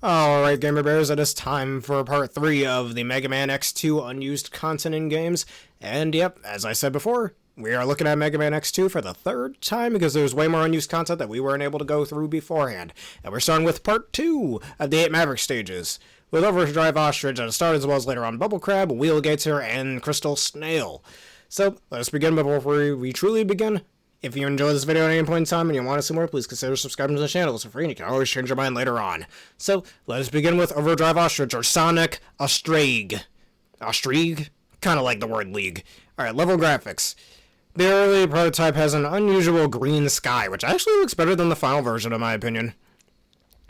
Alright, Gamer Bears, it is time for part 3 of the Mega Man X2 unused content in games. And yep, as I said before, we are looking at Mega Man X2 for the third time because there's way more unused content that we weren't able to go through beforehand. And we're starting with part 2 of the 8 Maverick stages, with Overdrive Ostrich at the start as well as later on Bubble Crab, Wheel Gator, and Crystal Snail. So, let's begin, but before we truly begin, if you enjoyed this video at any point in time and you want to see more, please consider subscribing to the channel. It's free and you can always change your mind later on. So, let us begin with Overdrive Ostrich, or Sonic Ostrich. Ostrich? Kinda like the word league. Alright, level graphics. The early prototype has an unusual green sky, which actually looks better than the final version in my opinion.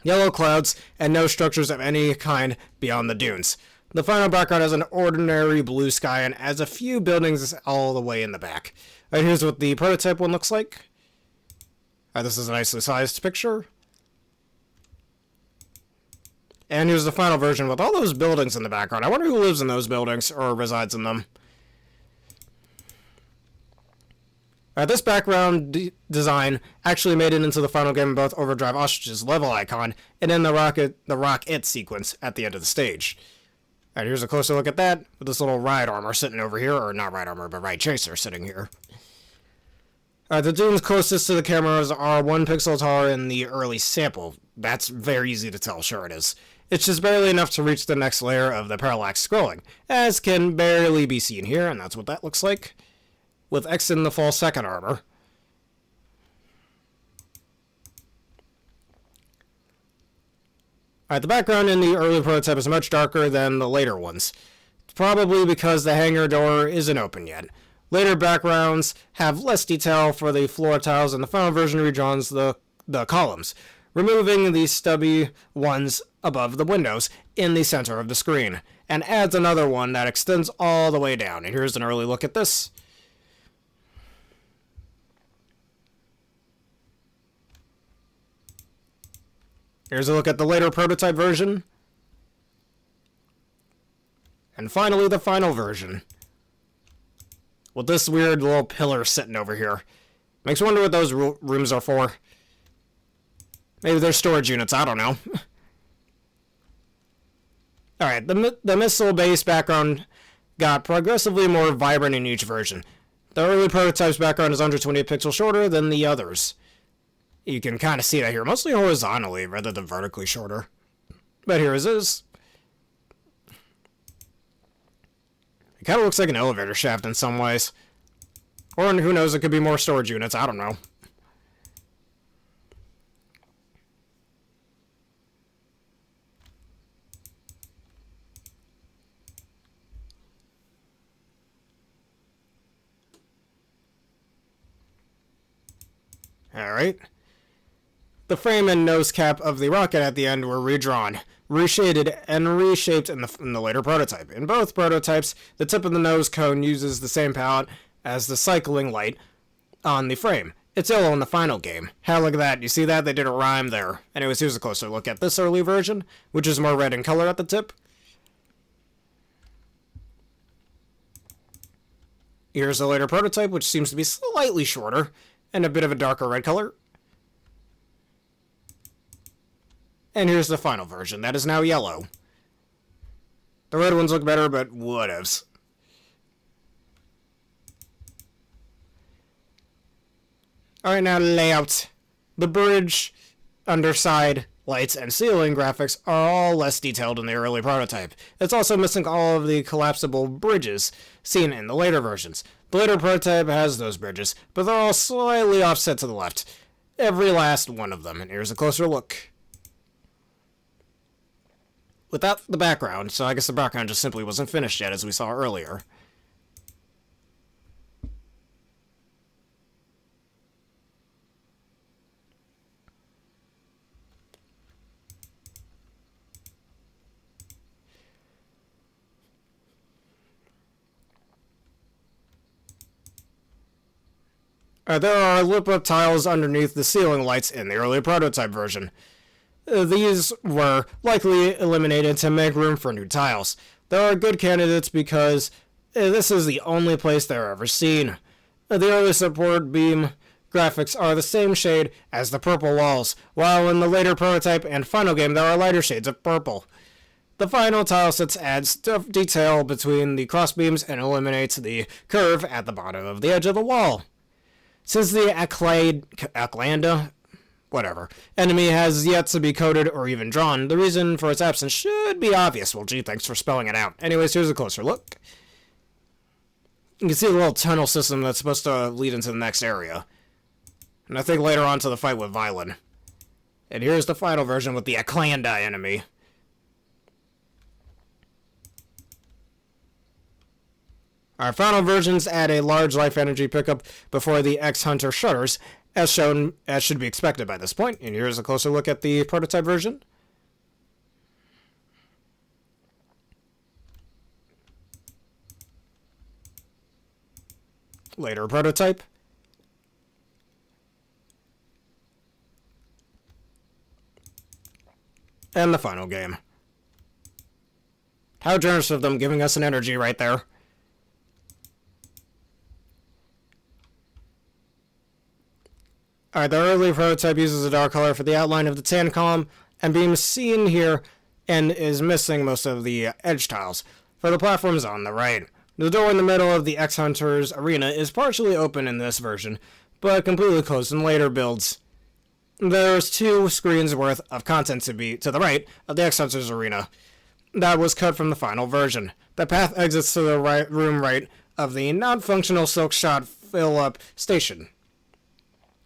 Yellow clouds, and no structures of any kind beyond the dunes. The final background has an ordinary blue sky and adds a few buildings all the way in the back. Alright, here's what the prototype one looks like. This is a nicely sized picture. And here's the final version with all those buildings in the background. I wonder who lives in those buildings or resides in them. This background design actually made it into the final game in both Overdrive Ostrich's level icon and in the Rock It sequence at the end of the stage. Alright, here's a closer look at that, with this little ride armor sitting over here, or not ride armor, but ride chaser sitting here. The dunes closest to the cameras are 1 pixel taller in the early sample. That's very easy to tell, sure it is. It's just barely enough to reach the next layer of the parallax scrolling, as can barely be seen here, and that's what that looks like, with X in the full second armor. Alright, the background in the early prototype is much darker than the later ones, probably because the hangar door isn't open yet. Later backgrounds have less detail for the floor tiles, and the final version redraws the columns, removing the stubby ones above the windows in the center of the screen, and adds another one that extends all the way down. And here's an early look at this. Here's a look at the later prototype version. And finally, the final version. With this weird little pillar sitting over here. Makes me wonder what those rooms are for. Maybe they're storage units, I don't know. Alright, the missile base background got progressively more vibrant in each version. The early prototype's background is under 28 pixels shorter than the others. You can kind of see that here, mostly horizontally rather than vertically shorter. But here it is. It kind of looks like an elevator shaft in some ways. Or who knows, it could be more storage units, I don't know. Alright. The frame and nose cap of the rocket at the end were redrawn, reshaded, and reshaped in the later prototype. In both prototypes, the tip of the nose cone uses the same palette as the cycling light on the frame. It's yellow in the final game. Hell, look at that. You see that? They did a rhyme there. Anyways, here's a closer look at this early version, which is more red in color at the tip. Here's the later prototype, which seems to be slightly shorter, and a bit of a darker red color. And here's the final version, that is now yellow. The red ones look better, but whatevs. Alright, now layout. The bridge, underside, lights, and ceiling graphics are all less detailed in the early prototype. It's also missing all of the collapsible bridges seen in the later versions. The later prototype has those bridges, but they're all slightly offset to the left. Every last one of them, and here's a closer look. Without the background, so I guess the background just simply wasn't finished yet, as we saw earlier. There are lip-up tiles underneath the ceiling lights in the early prototype version. These were likely eliminated to make room for new tiles. There are good candidates because this is the only place they're ever seen. The early support beam graphics are the same shade as the purple walls, while in the later prototype and final game there are lighter shades of purple. The final tile sets adds detail between the crossbeams and eliminates the curve at the bottom of the edge of the wall. Since the Aclanda enemy has yet to be coded or even drawn, the reason for its absence should be obvious. Well, gee, thanks for spelling it out. Anyways, here's a closer look. You can see the little tunnel system that's supposed to lead into the next area. And I think later on to the fight with Vylon. And here's the final version with the Aclanda enemy. Our final versions add a large life energy pickup before the X-Hunter shutters, as should be expected by this point. And here's a closer look at the prototype version. Later prototype. And the final game. How generous of them giving us an energy right there. Alright, the early prototype uses a dark color for the outline of the tan column, and being seen here and is missing most of the edge tiles. For the platforms on the right, the door in the middle of the X-Hunter's arena is partially open in this version, but completely closed in later builds. There's 2 screens worth of content to the right of the X-Hunter's arena. That was cut from the final version. The path exits to the room right of the non-functional silk shot fill-up station.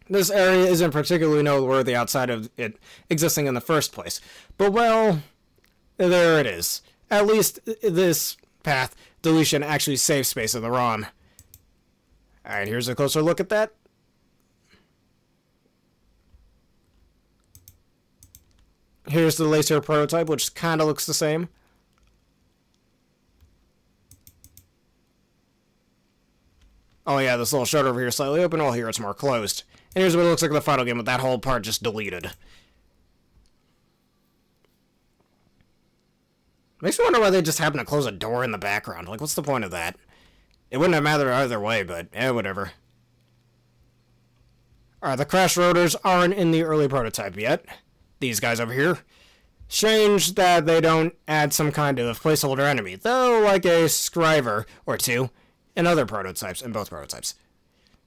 This area isn't particularly noteworthy outside of it existing in the first place. But, well, there it is. At least this path deletion actually saves space in the ROM. Alright, here's a closer look at that. Here's the later prototype, which kind of looks the same. Oh yeah, this little shutter over here is slightly open. Oh, here it's more closed. And here's what it looks like in the final game with that whole part just deleted. Makes me wonder why they just happen to close a door in the background. Like, what's the point of that? It wouldn't have mattered either way, but, whatever. Alright, the crash rotors aren't in the early prototype yet. These guys over here. Strange that they don't add some kind of placeholder enemy, though like a scriver or two in both prototypes.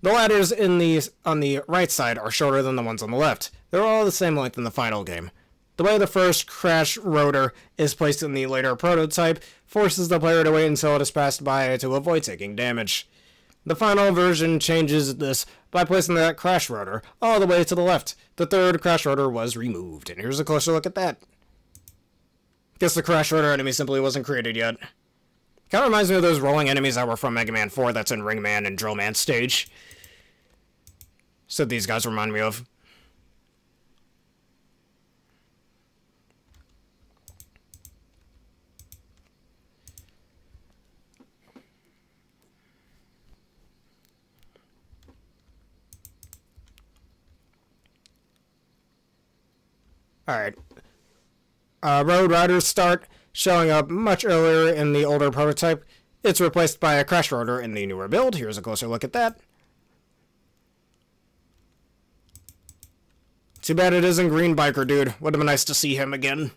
The ladders on the right side are shorter than the ones on the left. They're all the same length in the final game. The way the first crash rotor is placed in the later prototype forces the player to wait until it is passed by to avoid taking damage. The final version changes this by placing that crash rotor all the way to the left. The third crash rotor was removed, and here's a closer look at that. Guess the crash rotor enemy simply wasn't created yet. Kind of reminds me of those rolling enemies that were from Mega Man 4 that's in Ringman and Drillman stage. So these guys remind me of. Alright. Road Riders start showing up much earlier in the older prototype. It's replaced by a crash rotor in the newer build. Here's a closer look at that. Too bad it isn't Green Biker Dude. Would have been nice to see him again.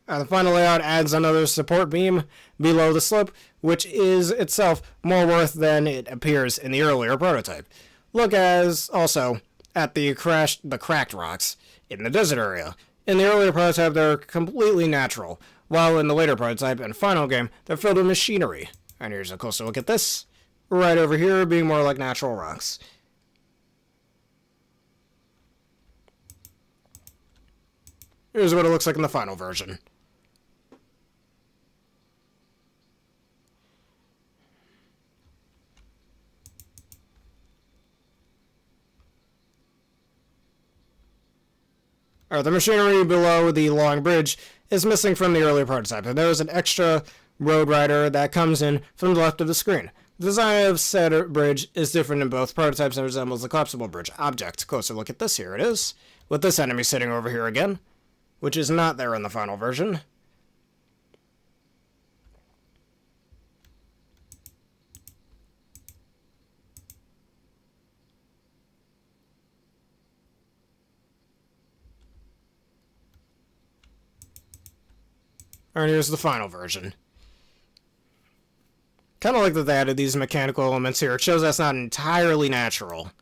The final layout adds another support beam below the slope, which is itself more worth than it appears in the earlier prototype. Look also at the cracked rocks in the desert area. In the earlier prototype, they're completely natural, while in the later prototype and final game, they're filled with machinery. And here's a closer look at this. Right over here being more like natural rocks. Here's what it looks like in the final version. Alright, the machinery below the long bridge is missing from the earlier prototype, and there is an extra road rider that comes in from the left of the screen. The design of said bridge is different in both prototypes and resembles the collapsible bridge object. Closer look at this, here it is, with this enemy sitting over here again, which is not there in the final version. Alright, here's the final version. Kind of like that they added these mechanical elements here. It shows that's not entirely natural.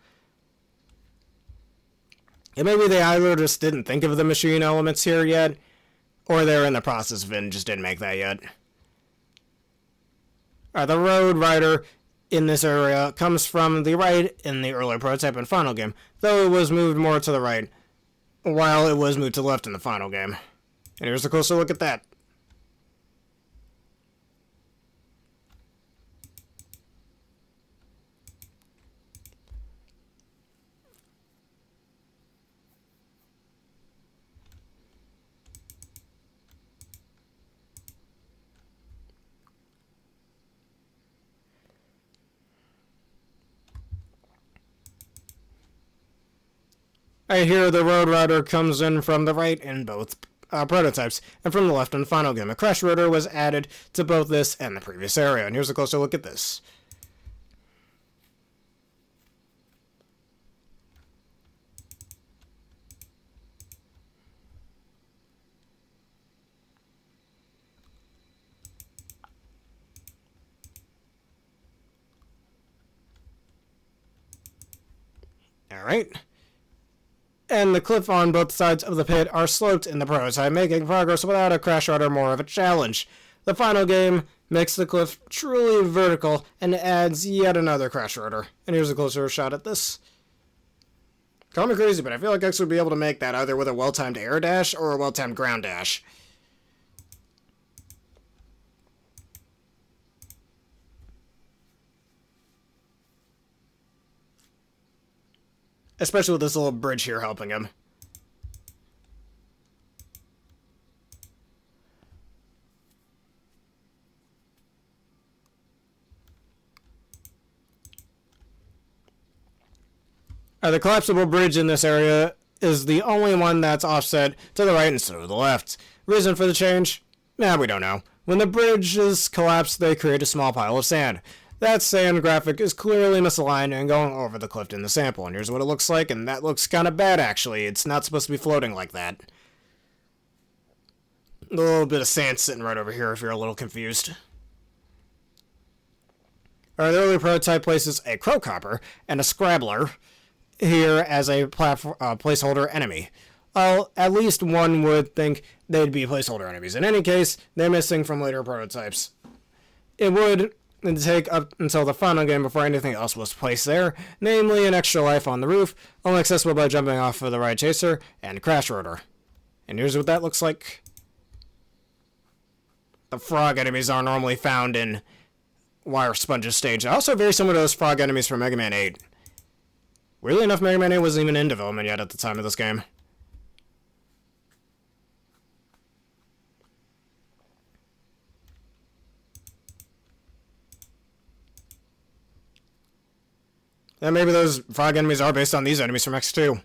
And maybe they either just didn't think of the machine elements here yet, or they're in the process of it and just didn't make that yet. Alright, the Road Rider in this area comes from the right in the earlier prototype and final game, though it was moved more to the right, while it was moved to the left in the final game. And here's a closer look at that. Right here, the Road Rider comes in from the right in both prototypes, and from the left in the final game. A Crash Rotor was added to both this and the previous area, and here's a closer look at this. Alright. And the cliff on both sides of the pit are sloped in the prototype, making progress without a Crash Rider more of a challenge. The final game makes the cliff truly vertical and adds yet another Crash Rider. And here's a closer shot at this. Call me crazy, but I feel like X would be able to make that either with a well-timed air dash or a well-timed ground dash. Especially with this little bridge here helping him. The collapsible bridge in this area is the only one that's offset to the right instead of the left. Reason for the change? We don't know. When the bridges collapse, they create a small pile of sand. That sand graphic is clearly misaligned and going over the cliff in the sample, and here's what it looks like, and that looks kind of bad, actually. It's not supposed to be floating like that. A little bit of sand sitting right over here if you're a little confused. Alright, the early prototype places a Crowcopper and a Scrabbler here as a placeholder enemy. Well, at least one would think they'd be placeholder enemies. In any case, they're missing from later prototypes. It would take up until the final game before anything else was placed there, namely an extra life on the roof, only accessible by jumping off of the Ride Chaser and Crash Rotor. And here's what that looks like. The frog enemies are normally found in Wire Sponge's stage. Also very similar to those frog enemies from Mega Man 8. Weirdly enough, Mega Man 8 wasn't even in development yet at the time of this game. And maybe those frog enemies are based on these enemies from X2.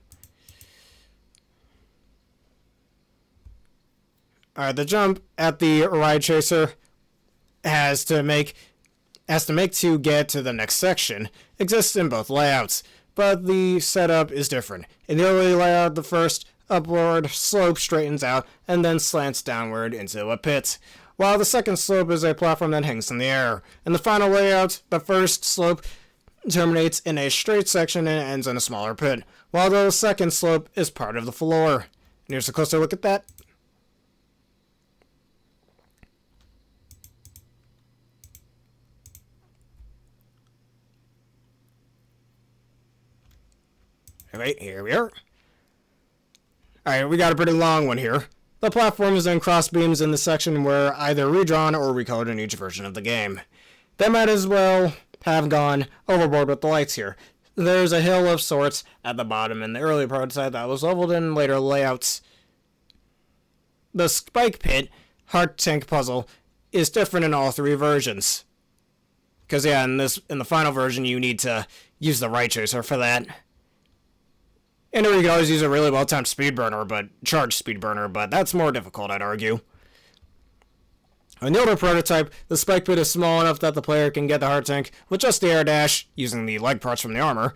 Alright, the jump at the Ride Chaser has to make to get to the next section exists in both layouts, but the setup is different. In the early layout, the first upward slope straightens out and then slants downward into a pit, while the second slope is a platform that hangs in the air. In the final layout, the first slope terminates in a straight section and ends in a smaller pit, while the second slope is part of the floor. And here's a closer look at that. Alright, here we are. Alright, we got a pretty long one here. The platform is in cross beams in the section where either redrawn or recolored in each version of the game. They might as well have gone overboard with the lights here. There's a hill of sorts at the bottom in the early prototype that was leveled in later layouts. The spike pit heart tank puzzle is different in all three versions. Because yeah, in the final version you need to use the Ride Chaser for that. And you can always use a really well-timed charged speed burner, but that's more difficult, I'd argue. In the older prototype, the spike pit is small enough that the player can get the heart tank with just the air dash, using the leg parts from the armor,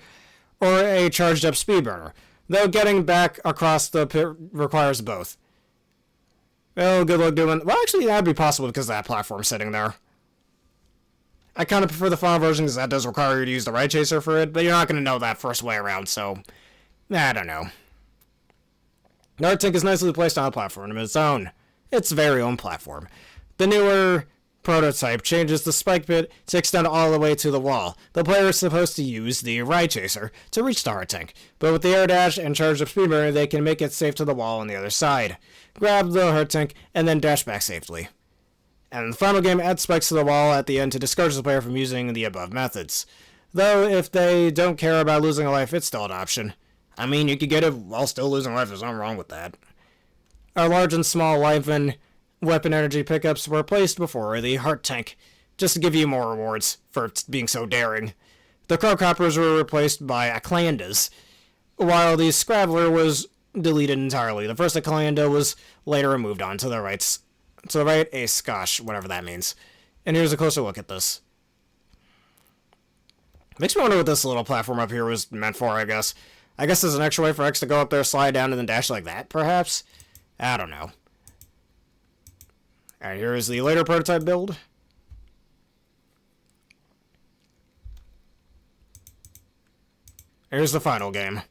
or a charged up speed burner, though getting back across the pit requires both. Well, good luck doing... Well, actually, that would be possible because of that platform sitting there. I kind of prefer the final version because that does require you to use the right chaser for it, but you're not going to know that first way around, so... I don't know. The art tank is nicely placed on a platform of its own. Its very own platform. The newer prototype changes the spike bit to extend all the way to the wall. The player is supposed to use the right chaser to reach the art tank, but with the air dash and charge up speed burner, they can make it safe to the wall on the other side. Grab the heart tank and then dash back safely. And the final game adds spikes to the wall at the end to discourage the player from using the above methods. Though if they don't care about losing a life, it's still an option. I mean, you could get it while still losing life, there's nothing wrong with that. Our large and small life and weapon energy pickups were placed before the heart tank, just to give you more rewards for being so daring. The Crowcoppers were replaced by Aklandas, while the Scrabbler was deleted entirely. The first Aklanda was later moved on to the right, a Skosh, whatever that means. And here's a closer look at this. Makes me wonder what this little platform up here was meant for, I guess. I guess there's an extra way for X to go up there, slide down, and then dash like that, perhaps? I don't know. Alright, here is the later prototype build. Here's the final game.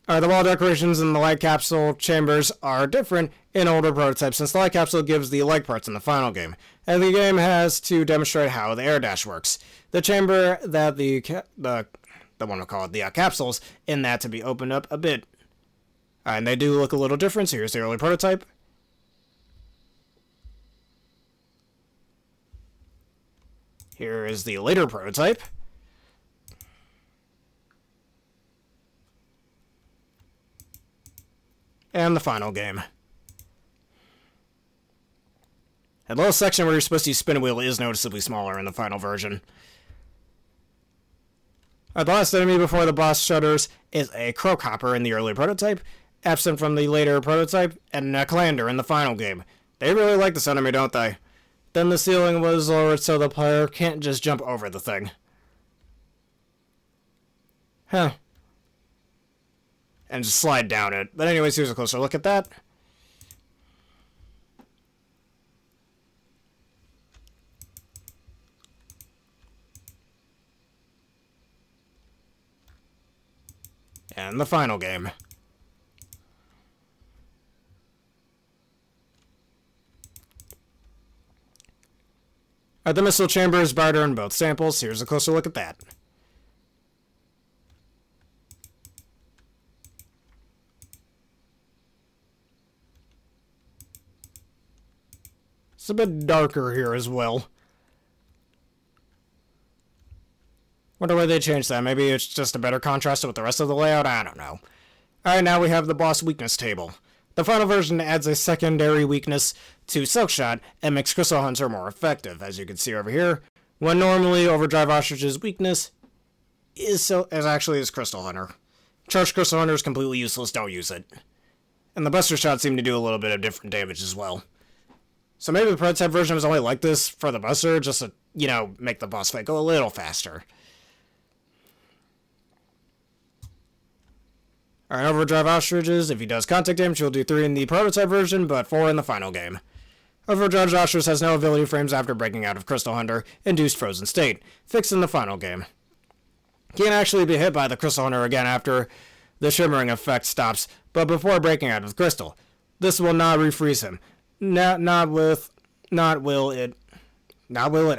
The wall decorations in the light capsule chambers are different in older prototypes since the light capsule gives the leg parts in the final game, and the game has to demonstrate how the air dash works. The chamber that the one we'll call it, the capsules in that to be opened up a bit. And they do look a little different, so here's the early prototype. Here is the later prototype. And the final game. The little section where you're supposed to use spin wheel is noticeably smaller in the final version. The last enemy before the boss shudders is a Crowcopper in the early prototype, absent from the later prototype, and a Clander in the final game. They really like this enemy, don't they? Then the ceiling was lowered so the player can't just jump over the thing. Huh. And just slide down it. But anyways, here's a closer look at that. And the final game. The missile chamber is brighter in both samples. Here's a closer look at that. It's a bit darker here as well. Wonder why they changed that. Maybe it's just a better contrast with the rest of the layout? I don't know. Alright, now we have the boss weakness table. The final version adds a secondary weakness to Silkshot and makes Crystal Hunter more effective, as you can see over here. When normally Overdrive Ostrich's weakness is actually his Crystal Hunter. Charged Crystal Hunter is completely useless, don't use it. And the Buster Shots seem to do a little bit of different damage as well. So maybe the prototype version was only like this for the Buster, just to, you know, make the boss fight go a little faster. Alright, Overdrive Ostriches, if he does contact damage, he'll do 3 in the prototype version, but 4 in the final game. Overdrive Ostrich has no ability frames after breaking out of Crystal Hunter, induced frozen state, fixed in the final game. He can actually be hit by the Crystal Hunter again after the shimmering effect stops, but before breaking out of the crystal. This will not refreeze him. Not will it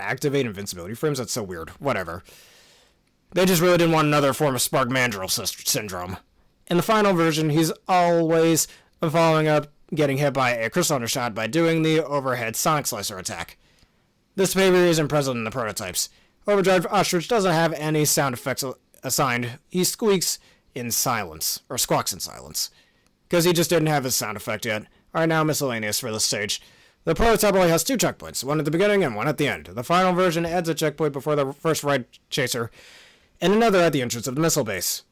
activate invincibility frames? That's so weird. Whatever. They just really didn't want another form of Spark Mandrill syndrome. In the final version, he's always following up getting hit by a Crystal Hunter shot by doing the overhead Sonic Slicer attack. This behavior isn't present in the prototypes. Overdrive Ostrich doesn't have any sound effects assigned. He squeaks in silence, or squawks in silence, because he just didn't have his sound effect yet. Alright, now miscellaneous for this stage. The prototype only has 2 checkpoints, one at the beginning and one at the end. The final version adds a checkpoint before the first ride chaser, and another at the entrance of the missile base.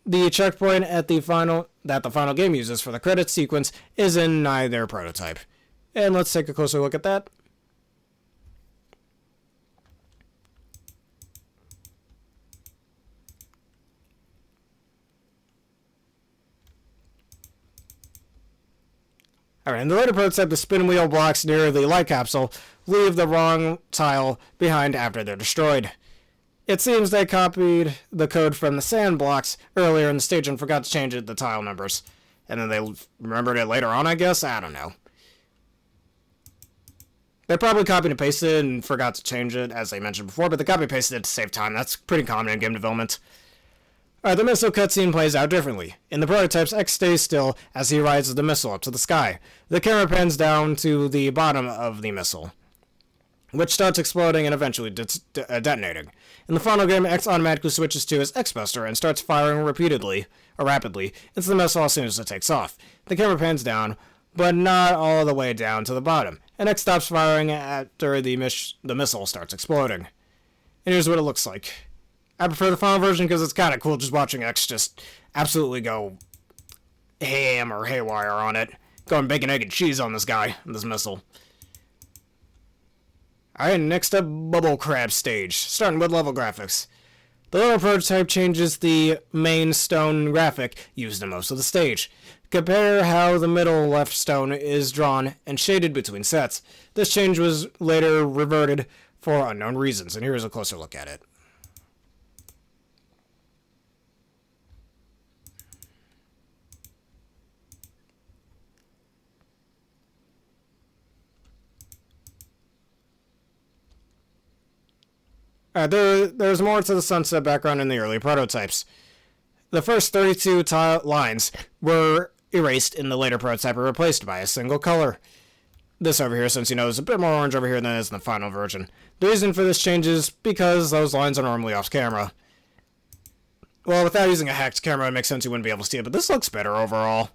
The checkpoint that the final game uses for the credit sequence is in neither prototype. And let's take a closer look at that. Alright, in the later prototype, the spin wheel blocks near the light capsule leave the wrong tile behind after they're destroyed. It seems they copied the code from the sand blocks earlier in the stage and forgot to change the tile numbers. And then they remembered it later on, I guess? I don't know. They probably copied and pasted it and forgot to change it, as I mentioned before, but they copy and pasted it to save time. That's pretty common in game development. Alright, the missile cutscene plays out differently. In the prototypes, X stays still as he rides the missile up to the sky. The camera pans down to the bottom of the missile, which starts exploding and eventually detonating. In the final game, X automatically switches to his X-Buster and starts firing rapidly into the missile as soon as it takes off. The camera pans down, but not all the way down to the bottom, and X stops firing after the missile starts exploding. And here's what it looks like. I prefer the final version because it's kind of cool just watching X just absolutely go ham or haywire on it. Going bacon, egg, and cheese on this guy, this missile. Alright, next up, Bubble Crab stage, starting with level graphics. The little prototype changes the main stone graphic used in most of the stage. Compare how the middle left stone is drawn and shaded between sets. This change was later reverted for unknown reasons, and here's a closer look at it. There's more to the sunset background in the early prototypes. The first 32 lines were erased in the later prototype and replaced by a single color. This over here, since you know there's a bit more orange over here than is in the final version. The reason for this change is because those lines are normally off camera. Well, without using a hacked camera, it makes sense you wouldn't be able to see it, but this looks better overall.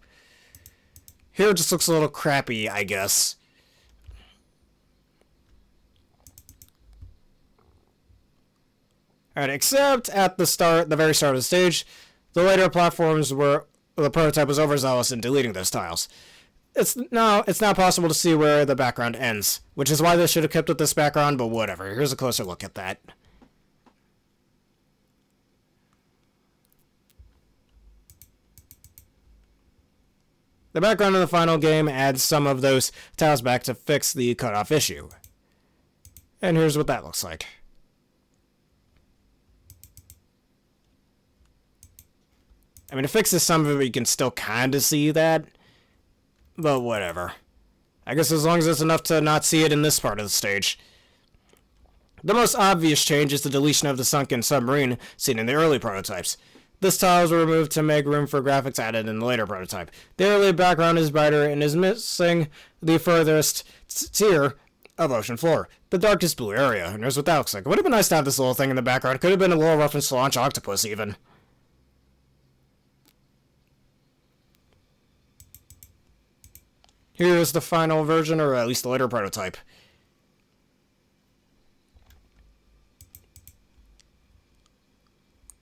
Here it just looks a little crappy, I guess. Alright, except at the very start of the stage, the later platforms were the prototype was overzealous in deleting those tiles. It's now possible to see where the background ends, which is why they should have kept with this background, but whatever. Here's a closer look at that. The background in the final game adds some of those tiles back to fix the cutoff issue. And here's what that looks like. I mean, it fixes some of it, you can still kind of see that. But whatever. I guess as long as it's enough to not see it in this part of the stage. The most obvious change is the deletion of the sunken submarine seen in the early prototypes. This tile was removed to make room for graphics added in the later prototype. The early background is brighter and is missing the furthest tier of ocean floor, the darkest blue area. And here's what that looks like. It would have been nice to have this little thing in the background. It could have been a little reference to Launch Octopus, even. Here's the final version, or at least the later prototype.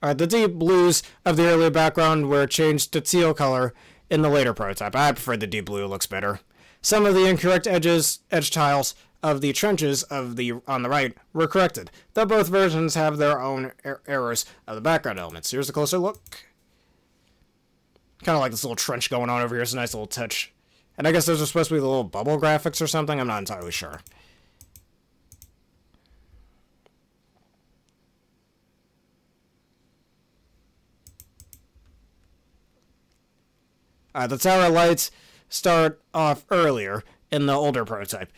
Alright, the deep blues of the early background were changed to teal color in the later prototype. I prefer the deep blue, it looks better. Some of the incorrect edge tiles of the trenches on the right were corrected, though both versions have their own errors of the background elements. Here's a closer look. Kind of like this little trench going on over here. It's a nice little touch. And I guess those are supposed to be the little bubble graphics or something. I'm not entirely sure. The tower lights start off earlier in the older prototype.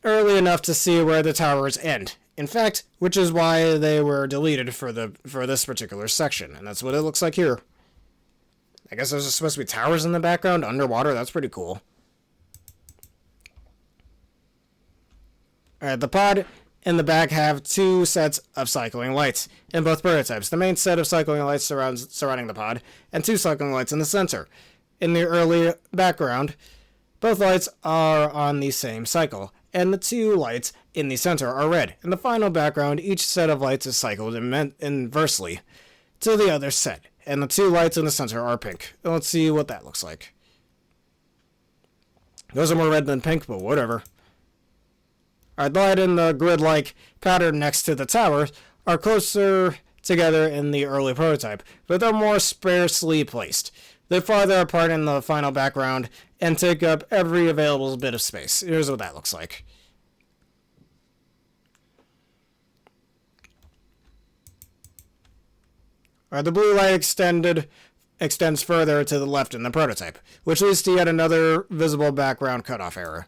Early enough to see where the towers end. In fact, which is why they were deleted for this particular section. And that's what it looks like here. I guess there's supposed to be towers in the background, underwater. That's pretty cool. Alright, the pod and the back have two sets of cycling lights in both prototypes. The main set of cycling lights surrounding the pod, and two cycling lights in the center. In the early background, both lights are on the same cycle, and the two lights in the center are red. In the final background, each set of lights is cycled inversely to the other set, and the two lights in the center are pink. Let's see what that looks like. Those are more red than pink, but whatever. Alright, the light in the grid-like pattern next to the tower are closer together in the early prototype, but they're more sparsely placed. They farther apart in the final background and take up every available bit of space. Here's what that looks like. The blue light extends further to the left in the prototype, which leads to yet another visible background cutoff error.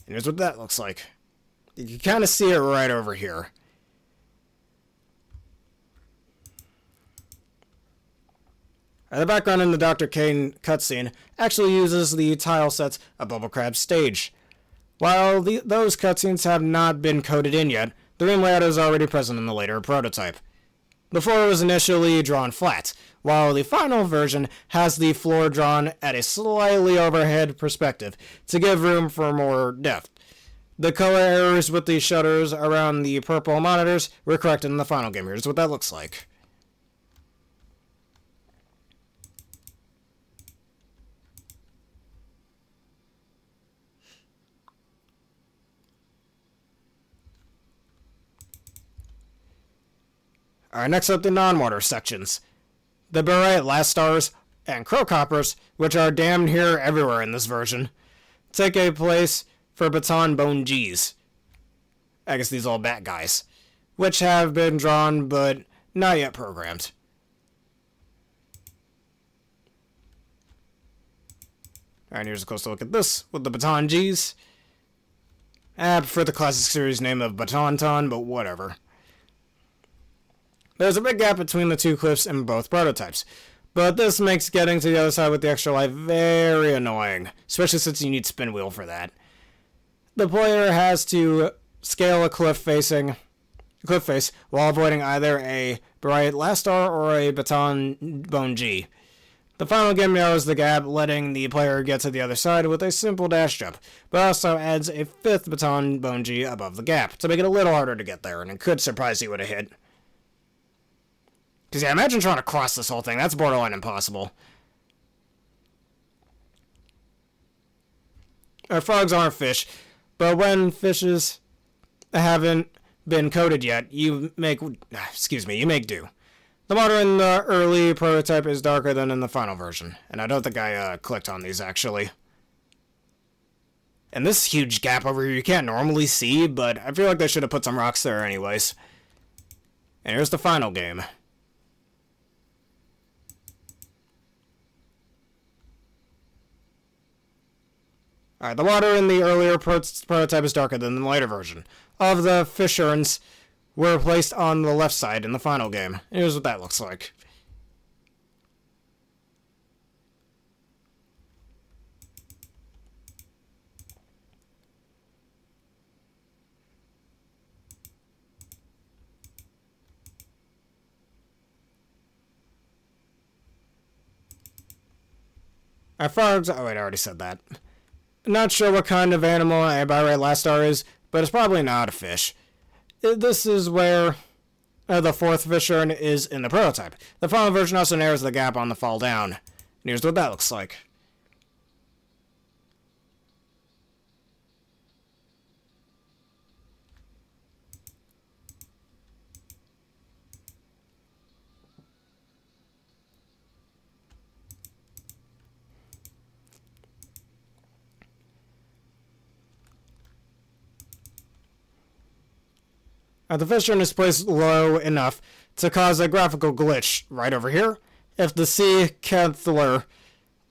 And here's what that looks like. You can kind of see it right over here. The background in the Dr. Kane cutscene actually uses the tile sets of Bubble Crab's stage. While those cutscenes have not been coded in yet, the room layout is already present in the later prototype. The floor was initially drawn flat, while the final version has the floor drawn at a slightly overhead perspective to give room for more depth. The color errors with the shutters around the purple monitors were corrected in the final game. Here's what that looks like. Alright, next up the non-water sections. The Barite Last Stars and Crowcoppers, which are damn near everywhere in this version, take a place for Baton Bone G's. I guess these all bat guys, which have been drawn but not yet programmed. Alright, here's a closer look at this with the Baton G's. I prefer the classic series name of Batonton, but whatever. There's a big gap between the two cliffs in both prototypes, but this makes getting to the other side with the extra life very annoying, especially since you need spin wheel for that. The player has to scale a cliff face while avoiding either a Barite Last Star or a Baton Bone G. The final game narrows the gap, letting the player get to the other side with a simple dash jump, but also adds a fifth Baton Bone G above the gap to make it a little harder to get there, and it could surprise you with a hit. Because, yeah, imagine trying to cross this whole thing. That's borderline impossible. Frogs aren't fish, but when fishes haven't been coded yet, you make do. The water in the early prototype is darker than in the final version, and I don't think I clicked on these, actually. And this huge gap over here you can't normally see, but I feel like they should have put some rocks there anyways. And here's the final game. Alright, the water in the earlier prototype is darker than the later version. Of the fish urns were placed on the left side in the final game. Here's what that looks like. Frogs. Oh, wait, I already said that. Not sure what kind of animal a Barite Last Star is, but it's probably not a fish. This is where the fourth fish urn is in the prototype. The final version also narrows the gap on the fall down. And here's what that looks like. The fish urn is placed low enough to cause a graphical glitch right over here. If the sea cantler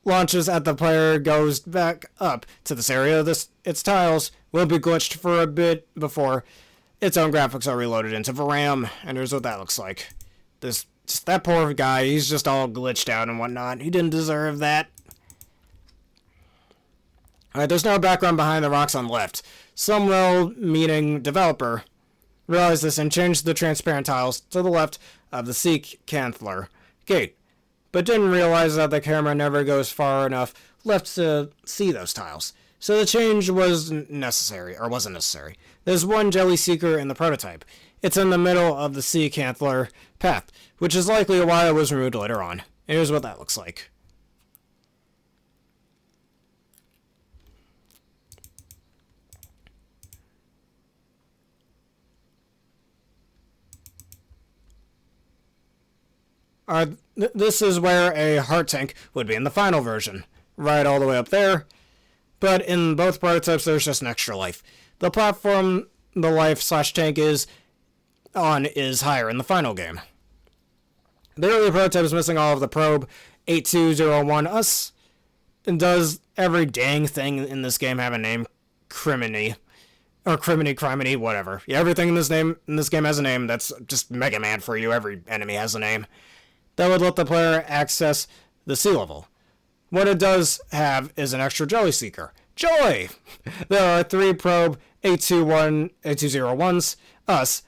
launches at the player goes back up to this area, its tiles will be glitched for a bit before its own graphics are reloaded into VRAM, and here's what that looks like. That poor guy, he's just all glitched out and whatnot. He didn't deserve that. Alright, there's no background behind the rocks on the left. Some well-meaning developer realized this and changed the transparent tiles to the left of the sea cantler gate, but didn't realize that the camera never goes far enough left to see those tiles. So the change wasn't necessary. There's one jelly seeker in the prototype. It's in the middle of the sea cantler path, which is likely why it was removed later on. Here's what that looks like. This is where a heart tank would be in the final version, right all the way up there. But in both prototypes, there's just an extra life. The platform the life/tank is on is higher in the final game. The early prototype is missing all of the probe 8201 us. And does every dang thing in this game have a name? Criminy. Or Criminy, whatever. Yeah, everything in this game has a name. That's just Mega Man for you. Every enemy has a name. That would let the player access the sea level. What it does have is an extra Joy Seeker. Joy! There are 3 probe 8201s, us,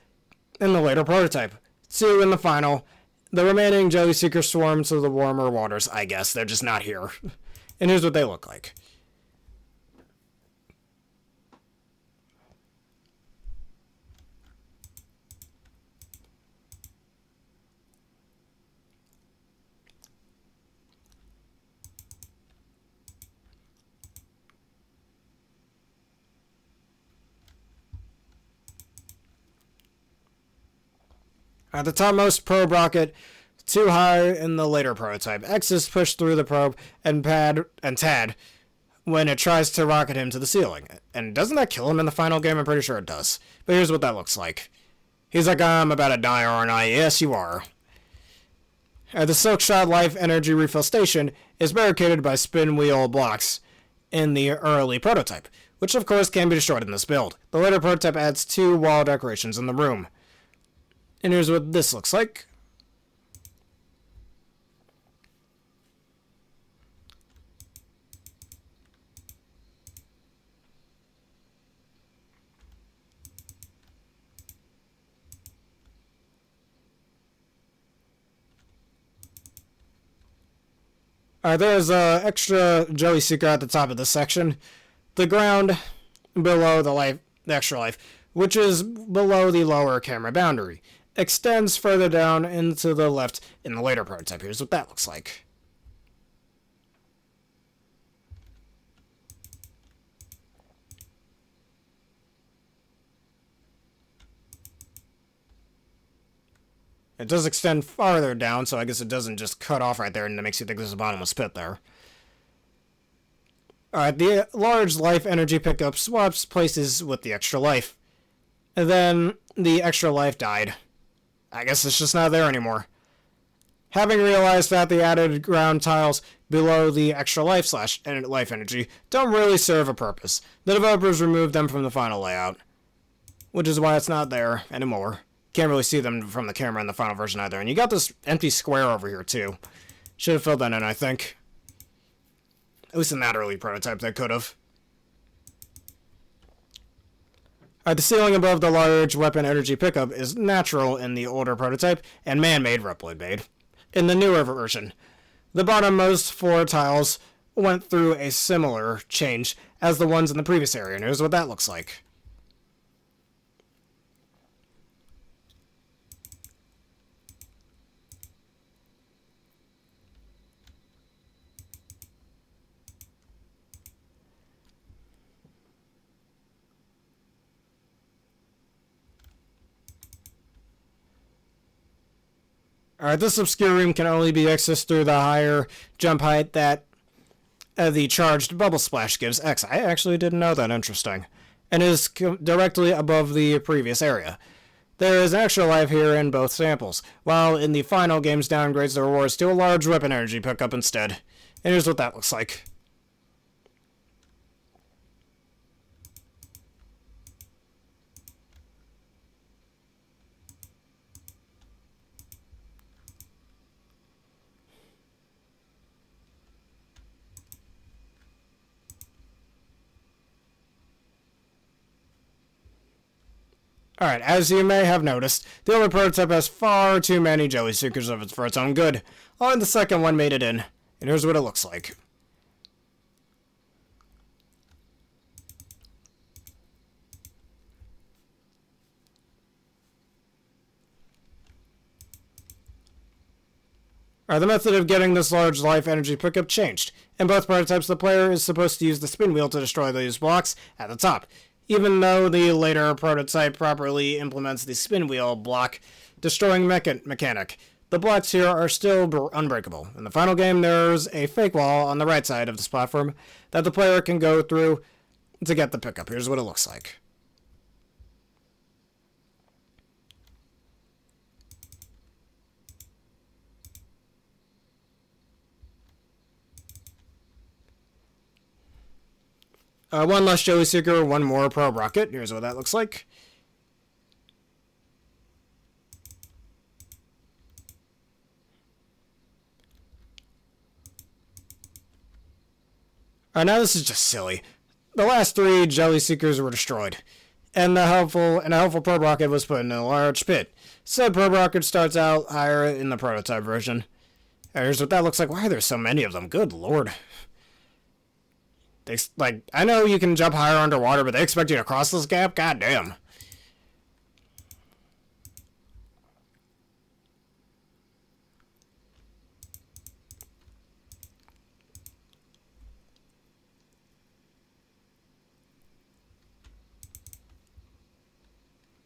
in the later prototype. 2 in the final. The remaining Jelly Seeker swarm to the warmer waters, I guess. They're just not here. And here's what they look like. At the topmost probe rocket, too high in the later prototype. X is pushed through the probe and Tad when it tries to rocket him to the ceiling. And doesn't that kill him in the final game? I'm pretty sure it does. But here's what that looks like. He's like, I'm about to die, aren't I? Yes, you are. The Silkshot Life Energy Refill Station is barricaded by spin wheel blocks in the early prototype, which of course can be destroyed in this build. The later prototype adds 2 wall decorations in the room. And here's what this looks like. There's an extra Jelly Seeker at the top of this section. The ground below the extra life, which is below the lower camera boundary, extends further down into the left in the later prototype. Here's what that looks like. It does extend farther down, so I guess it doesn't just cut off right there, and it makes you think there's a bottomless pit there. Alright, the large life energy pickup swaps places with the extra life. And then the extra life died. I guess it's just not there anymore. Having realized that the added ground tiles below the extra life energy don't really serve a purpose, the developers removed them from the final layout. Which is why it's not there anymore. Can't really see them from the camera in the final version either. And you got this empty square over here too. Should have filled that in, I think. At least in that early prototype, they could have. The ceiling above the large weapon energy pickup is natural in the older prototype and man-made Reploid made in the newer version. The bottommost 4 tiles went through a similar change as the ones in the previous area, and here's what that looks like. Alright, this obscure room can only be accessed through the higher jump height that the charged bubble splash gives X. I actually didn't know that. Interesting. And is directly above the previous area. There is an extra life here in both samples, while in the final game's downgrades the rewards to a large weapon energy pickup instead. And here's what that looks like. Alright, as you may have noticed, the older prototype has far too many Jelly Seekers for its own good. Only the second one made it in. And here's what it looks like. Alright, the method of getting this large life energy pickup changed. In both prototypes, the player is supposed to use the spin wheel to destroy these blocks at the top. Even though the later prototype properly implements the spin wheel block destroying mechanic, the blocks here are still unbreakable. In the final game, there's a fake wall on the right side of this platform that the player can go through to get the pickup. Here's what it looks like. One less Jelly Seeker, one more Probe Rocket. Here's what that looks like. Now this is just silly. The last 3 Jelly Seekers were destroyed, and a helpful Probe Rocket was put in a large pit. Said Probe Rocket starts out higher in the prototype version. Here's what that looks like. Why are there so many of them? Good lord. I know you can jump higher underwater, but they expect you to cross this gap? God damn.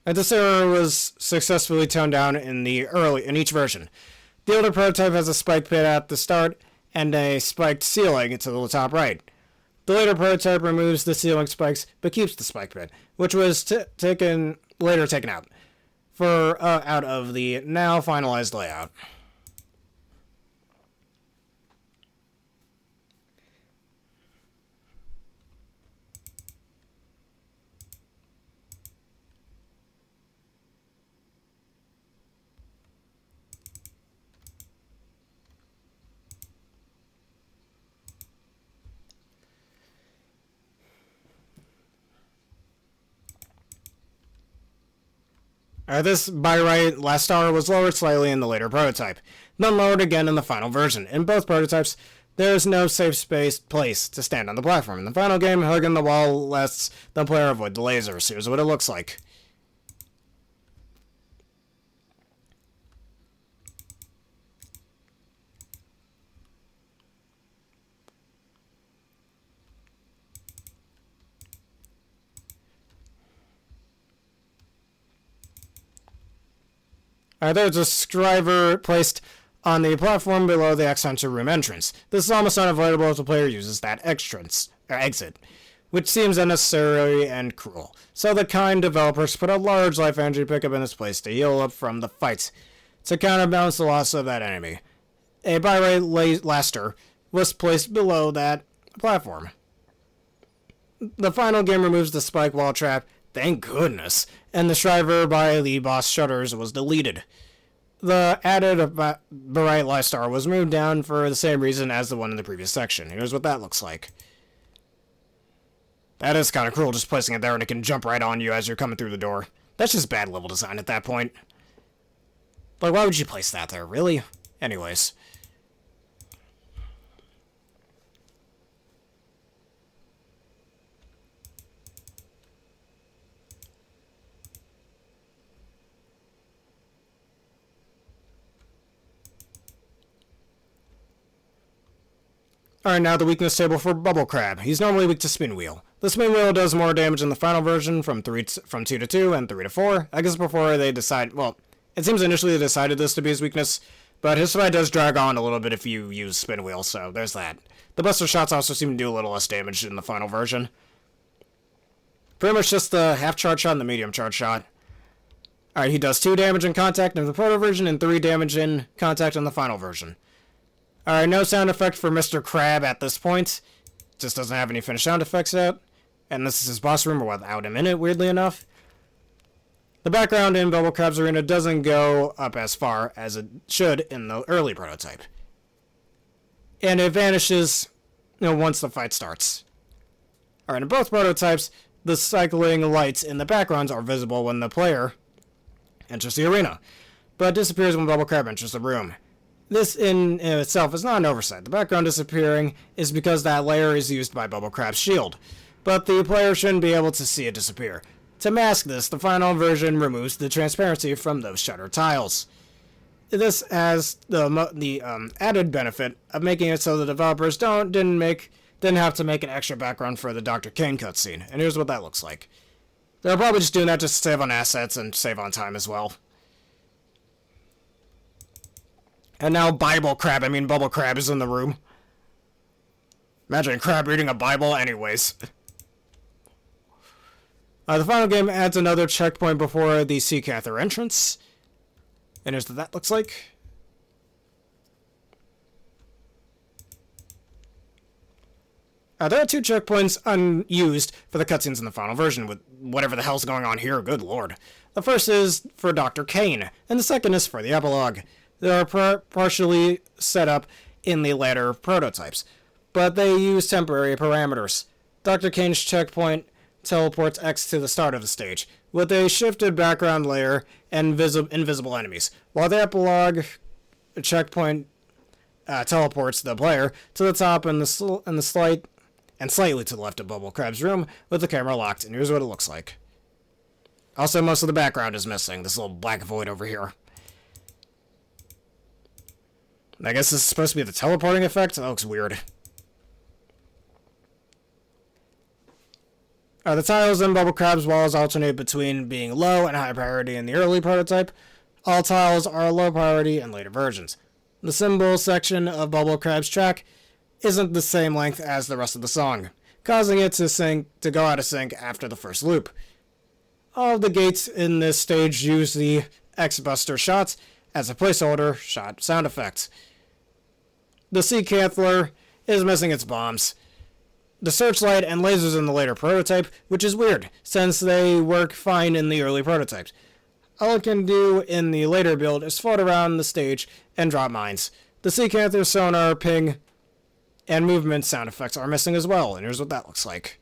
And this error was successfully toned down in each version. The older prototype has a spike pit at the start and a spiked ceiling to the top right. The later prototype removes the ceiling spikes but keeps the spike pit, which was later taken out out of the now finalized layout. This by right last star was lowered slightly in the later prototype, then lowered again in the final version. In both prototypes, there is no safe place to stand on the platform. In the final game, hugging the wall lets the player avoid the lasers. Here's what it looks like. There's a driver placed on the platform below the exit room entrance. This is almost unavoidable if the player uses that exit, which seems unnecessary and cruel. So the kind developers put a large life energy pickup in its place to heal up from the fights, to counterbalance the loss of that enemy. A by-right laster was placed below that platform. The final game removes the spike wall trap, thank goodness, and the striver by the boss shutters was deleted. The added bright light star was moved down for the same reason as the one in the previous section. Here's what that looks like. That is kind of cruel, just placing it there and it can jump right on you as you're coming through the door. That's just bad level design at that point. Like, why would you place that there, really? Anyways. Alright, now the weakness table for Bubble Crab. He's normally weak to Spin Wheel. The Spin Wheel does more damage in the final version from 2 to 2 and 3 to 4. I guess before they decide, well, it seems initially they decided this to be his weakness, but his fight does drag on a little bit if you use Spin Wheel, so there's that. The Buster Shots also seem to do a little less damage in the final version. Pretty much just the half charge shot and the medium charge shot. Alright, he does 2 damage in contact in the proto version and 3 damage in contact in the final version. Alright, no sound effect for Mr. Crab at this point. Just doesn't have any finished sound effects yet. And this is his boss room without him in it, weirdly enough. The background in Bubble Crab's arena doesn't go up as far as it should in the early prototype. And it vanishes, once the fight starts. Alright, in both prototypes, the cycling lights in the backgrounds are visible when the player enters the arena, but disappears when Bubble Crab enters the room. This in itself is not an oversight. The background disappearing is because that layer is used by Bubble Crab's shield, but the player shouldn't be able to see it disappear. To mask this, the final version removes the transparency from those shutter tiles. This has the added benefit of making it so the developers didn't have to make an extra background for the Dr. Kane cutscene, and here's what that looks like. They're probably just doing that just to save on assets and save on time as well. And now Bubble Crab is in the room. Imagine Crab reading a Bible anyways. The final game adds another checkpoint before the Sea Cather entrance. And here's what that looks like. There are 2 checkpoints unused for the cutscenes in the final version, with whatever the hell's going on here, good lord. The first is for Dr. Kane, and the second is for the epilogue. They are partially set up in the later prototypes, but they use temporary parameters. Dr. Kane's checkpoint teleports X to the start of the stage, with a shifted background layer and invisible enemies, while the epilogue checkpoint teleports the player to the top and slightly to the left of Bubble Crab's room with the camera locked, and here's what it looks like. Also, most of the background is missing, this little black void over here. I guess this is supposed to be the teleporting effect? That looks weird. The tiles in Bubble Crab's walls alternate between being low and high priority in the early prototype. All tiles are low priority in later versions. The symbol section of Bubble Crab's track isn't the same length as the rest of the song, causing it to go out of sync after the first loop. All of the gates in this stage use the X-Buster shots as a placeholder shot sound effect. The Sea Cather is missing its bombs, the searchlight, and lasers in the later prototype, which is weird, since they work fine in the early prototypes. All it can do in the later build is float around the stage and drop mines. The Sea Cather sonar, ping, and movement sound effects are missing as well, and here's what that looks like.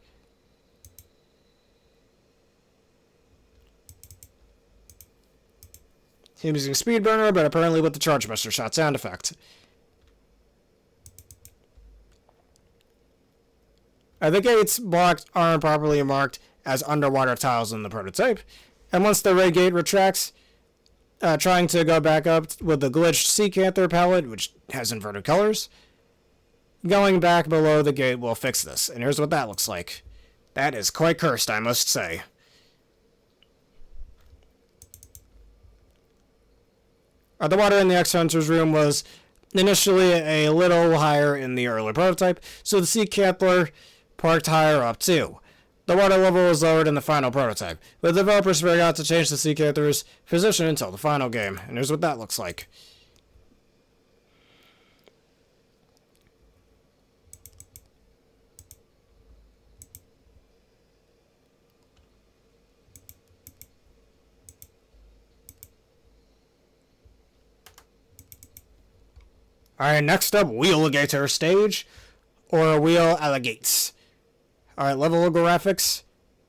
He's using Speedburner, but apparently with the Chargebuster shot sound effect. The gates blocked aren't properly marked as underwater tiles in the prototype, and once the red gate retracts, trying to go back up with the glitched Sea Cather palette, which has inverted colors, going back below the gate will fix this, and here's what that looks like. That is quite cursed, I must say. The water in the X-Hunter's room was initially a little higher in the early prototype, so the Sea Cather parked higher up too. The water level was lowered in the final prototype, but the developers forgot to change the Sea Cather's position until the final game, and here's what that looks like. Alright, next up, Wheelgator stage, or Wheel Alligates. Alright, level of graphics,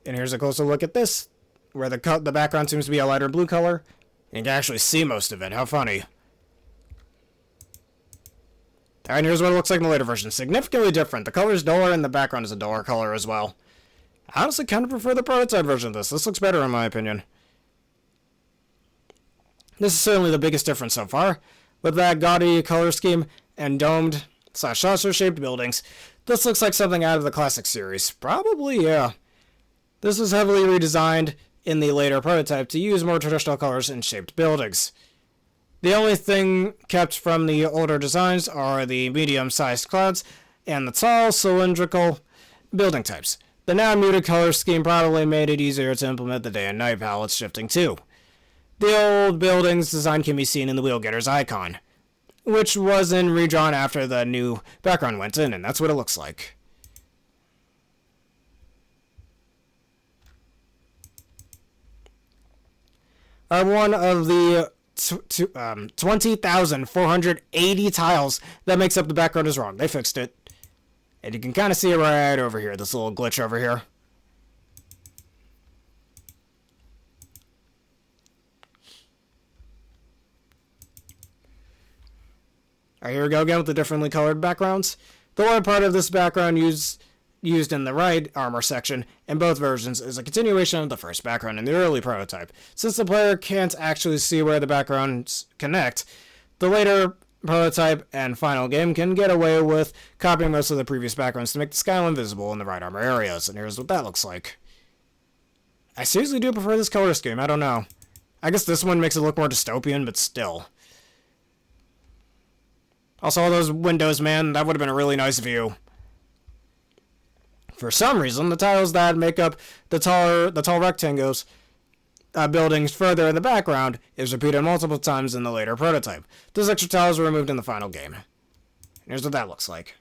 and here's a closer look at this, where the background seems to be a lighter blue color. You can actually see most of it, how funny. Alright, here's what it looks like in the later version. Significantly different. The color is duller, and the background is a duller color as well. I honestly kind of prefer the prototype version of this. This looks better in my opinion. This is certainly the biggest difference so far. With that gaudy color scheme and domed / saucer-shaped buildings, this looks like something out of the classic series. Probably, yeah. This was heavily redesigned in the later prototype to use more traditional colors and shaped buildings. The only thing kept from the older designs are the medium-sized clouds and the tall, cylindrical building types. The now muted color scheme probably made it easier to implement the day and night palettes shifting too. The old building's design can be seen in the Wheelgator's icon, which wasn't redrawn after the new background went in, and that's what it looks like. One of the 20,480 tiles that makes up the background is wrong. They fixed it. And you can kind of see it right over here, this little glitch over here. Alright, here we go again with the differently colored backgrounds. The lower part of this background used in the right armor section in both versions is a continuation of the first background in the early prototype. Since the player can't actually see where the backgrounds connect, the later prototype and final game can get away with copying most of the previous backgrounds to make the skyline visible in the right armor areas, and here's what that looks like. I seriously do prefer this color scheme, I don't know. I guess this one makes it look more dystopian, but still. Also, all those windows, man, that would have been a really nice view. For some reason, the tiles that make up the tall rectangles buildings further in the background is repeated multiple times in the later prototype. Those extra tiles were removed in the final game. Here's what that looks like.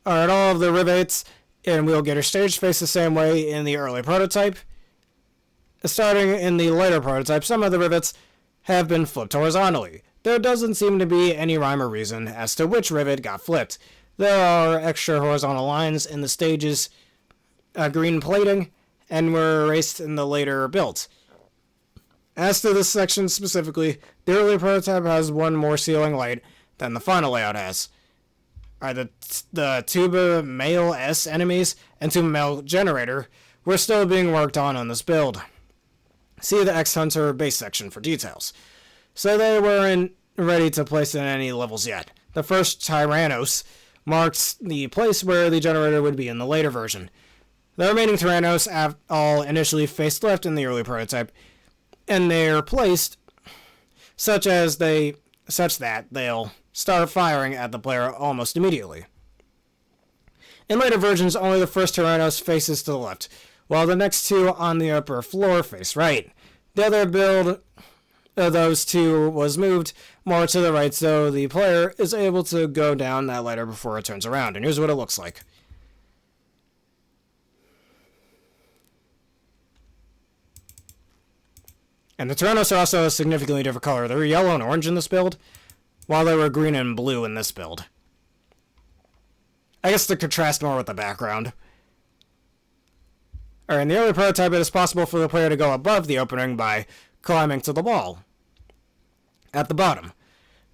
Alright, all of the rivets in Wheelgator Stage face the same way in the early prototype. Starting in the later prototype, some of the rivets have been flipped horizontally. There doesn't seem to be any rhyme or reason as to which rivet got flipped. There are extra horizontal lines in the stage's green plating, and were erased in the later builds. As to this section specifically, the early prototype has one more ceiling light than the final layout has. The Tuba Male S enemies and Tuba Male Generator were still being worked on this build. See the X-Hunter base section for details. So they weren't ready to place in any levels yet. The first Tyrannos marks the place where the generator would be in the later version. The remaining Tyrannos all initially faced left in the early prototype, and they're placed such that they'll start firing at the player almost immediately. In later versions, only the first Tyrannos faces to the left, while the next two on the upper floor face right. The other build of those two was moved more to the right, so the player is able to go down that ladder before it turns around. And here's what it looks like. And the Tyrannos are also a significantly different color. They were yellow and orange in this build, while they were green and blue in this build. I guess to contrast more with the background. In the early prototype, it is possible for the player to go above the opening by climbing to the wall at the bottom.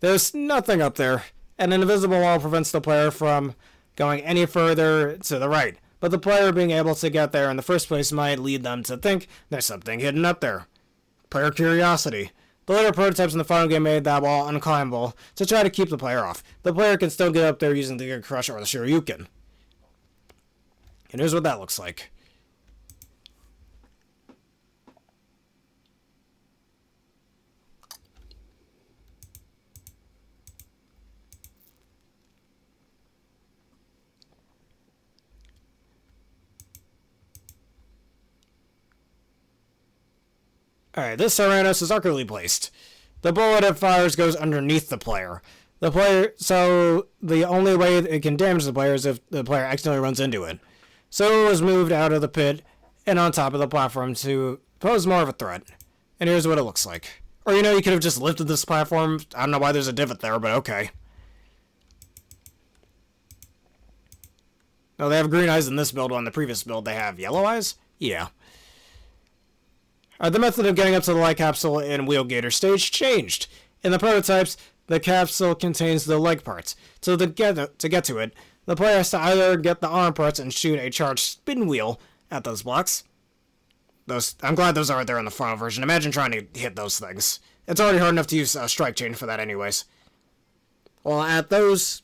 There's nothing up there, and an invisible wall prevents the player from going any further to the right, but the player being able to get there in the first place might lead them to think there's something hidden up there. Player curiosity. The later prototypes in the final game made that wall unclimbable to try to keep the player off. The player can still get up there using the Giga Crush or the Shoryuken. And here's what that looks like. Alright, this Tyrannos is awkwardly placed. The bullet it fires goes underneath the player. So the only way it can damage the player is if the player accidentally runs into it. So it was moved out of the pit and on top of the platform to pose more of a threat. And here's what it looks like. Or, you could have just lifted this platform. I don't know why there's a divot there, but okay. No, they have green eyes in this build. On the previous build, they have yellow eyes? Yeah. The method of getting up to the light capsule in Wheelgator Stage changed. In the prototypes, the capsule contains the leg parts. So to get to it, the player has to either get the arm parts and shoot a charged spin wheel at those blocks. I'm glad those aren't there in the final version. Imagine trying to hit those things. It's already hard enough to use strike chain for that anyways. Well, at those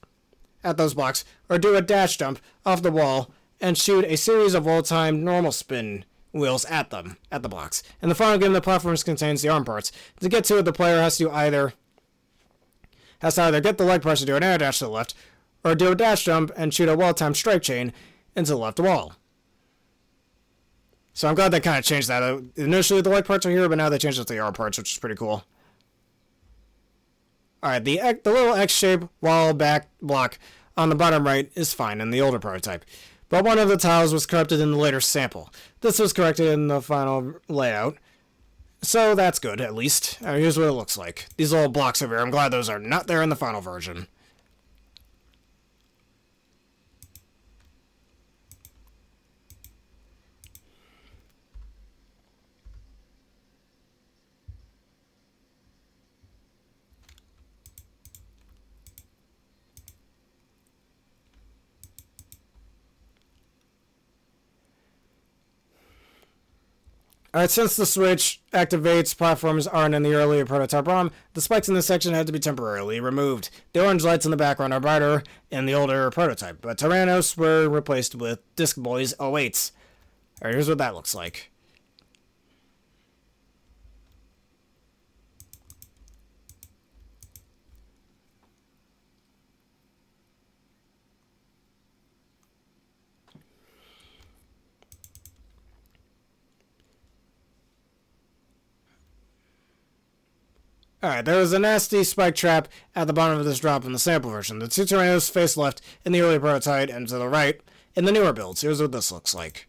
blocks, or do a dash jump off the wall and shoot a series of well-timed normal spin wheels at them, at the blocks. In the final game, the platforms contains the arm parts. To get to it, the player has to either get the leg parts to do an air dash to the left, or do a dash jump and shoot a well-timed strike chain into the left wall. So I'm glad they kind of changed that. Initially, the leg parts are here, but now they changed it to the arm parts, which is pretty cool. Alright, the little X-shaped wall back block on the bottom right is fine in the older prototype. But one of the tiles was corrupted in the later sample. This was corrected in the final layout. So that's good, at least. Here's what it looks like. These little blocks over here, I'm glad those are not there in the final version. Alright, since the switch activates, platforms aren't in the earlier prototype ROM, the spikes in this section had to be temporarily removed. The orange lights in the background are brighter in the older prototype, but Tyrannos were replaced with Disc Boys 08s. Alright, here's what that looks like. Alright, there was a nasty spike trap at the bottom of this drop in the sample version. The two Tyrannos face left in the early prototype and to the right in the newer builds. Here's what this looks like.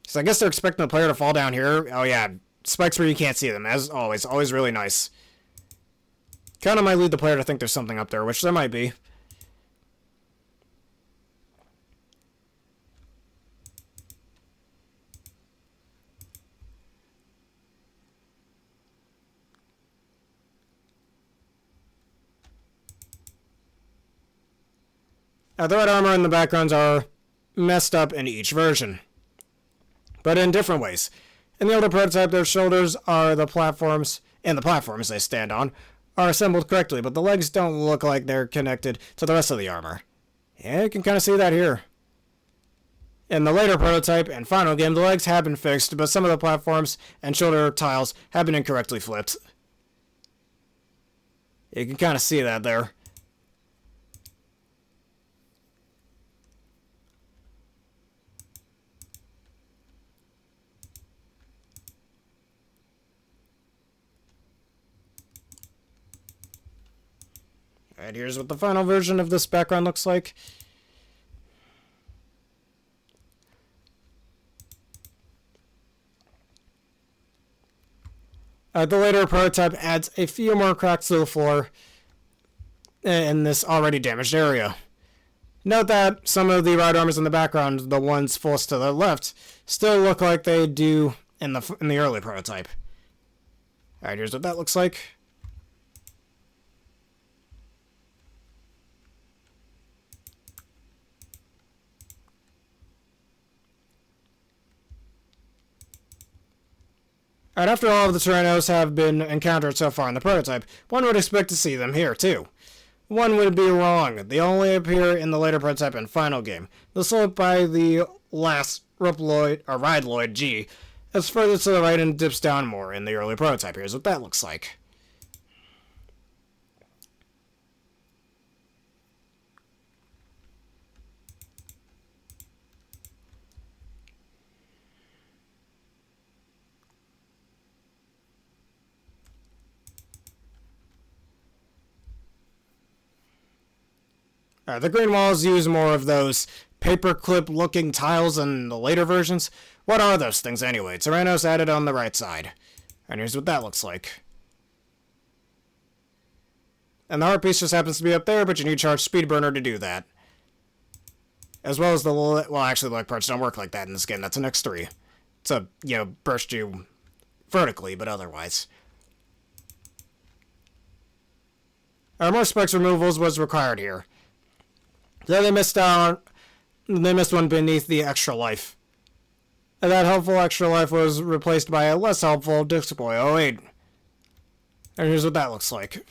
So I guess they're expecting the player to fall down here. Oh yeah, spikes where you can't see them, as always. Always really nice. Kind of might lead the player to think there's something up there, which there might be. The red armor and the backgrounds are messed up in each version, but in different ways. In the older prototype, their shoulders are the platforms, and the platforms they stand on are assembled correctly, but the legs don't look like they're connected to the rest of the armor. Yeah, you can kind of see that here. In the later prototype and final game, the legs have been fixed, but some of the platforms and shoulder tiles have been incorrectly flipped. You can kind of see that there. Alright, here's what the final version of this background looks like. The later prototype adds a few more cracks to the floor in this already damaged area. Note that some of the ride armors in the background, the ones fullest to the left, still look like they do in the early prototype. Alright, here's what that looks like. Alright, after all of the Tyrannos have been encountered so far in the prototype, one would expect to see them here, too. One would be wrong. They only appear in the later prototype and final game. The slope by the last Rideloid G is further to the right and dips down more in the early prototype. Here's what that looks like. The green walls use more of those paperclip looking tiles in the later versions. What are those things anyway? Tyrannos added on the right side. And here's what that looks like. And the heart piece just happens to be up there, but you need to charge Speedburner to do that. As well as the, well actually the leg parts don't work like that in this game. That's an X3. It's a, burst you vertically, but otherwise. More spikes removals was required here. So they missed one beneath the extra life. And that helpful extra life was replaced by a less helpful Disc Boy 08. And here's what that looks like.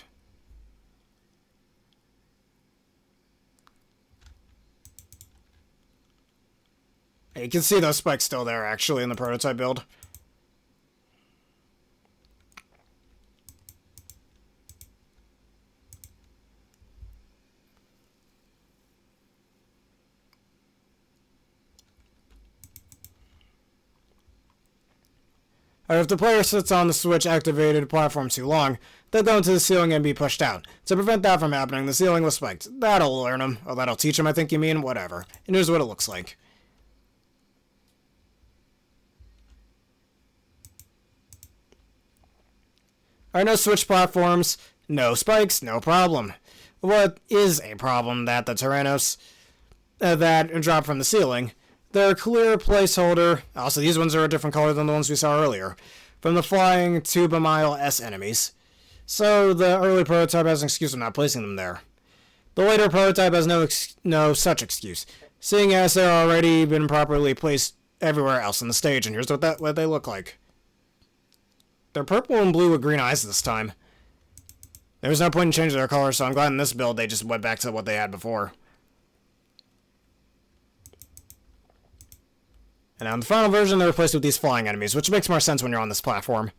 You can see those spikes still there, actually, in the prototype build. If the player sits on the switch-activated platform too long, they'll go into the ceiling and be pushed out. To prevent that from happening, the ceiling was spiked. That'll learn them. Or that'll teach them, I think you mean. Whatever. And here's what it looks like. Alright, no switch platforms, no spikes, no problem. What is a problem that the Tyrannos that drop from the ceiling, they're a clear placeholder, also these ones are a different color than the ones we saw earlier, from the flying Tubamile S enemies. So the early prototype has an excuse for not placing them there. The later prototype has no such excuse, seeing as they're already been properly placed everywhere else on the stage, and here's what they look like. They're purple and blue with green eyes this time. There was no point in changing their color, so I'm glad in this build they just went back to what they had before. And now in the final version, they're replaced with these flying enemies, which makes more sense when you're on this platform.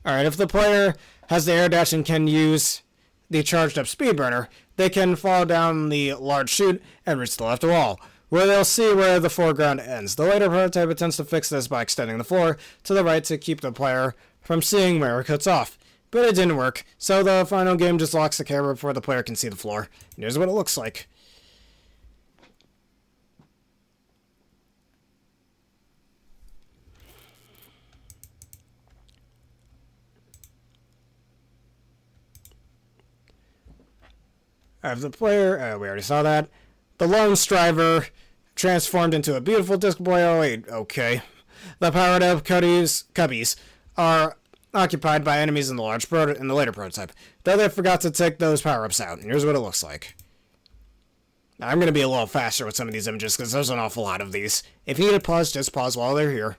Alright, if the player has the air dash and can use the charged up speed burner, they can fall down the large chute and reach the left wall, where they'll see where the foreground ends. The later prototype attempts to fix this by extending the floor to the right to keep the player from seeing where it cuts off. But it didn't work, so the final game just locks the camera before the player can see the floor. And here's what it looks like. Of the player, we already saw that. The Lone Striver transformed into a beautiful Disc Boy 08. Okay. The powered up cubbies are occupied by enemies in the later prototype, though they forgot to take those power-ups out. And here's what it looks like. Now, I'm going to be a little faster with some of these images because there's an awful lot of these. If you need to pause, just pause while they're here.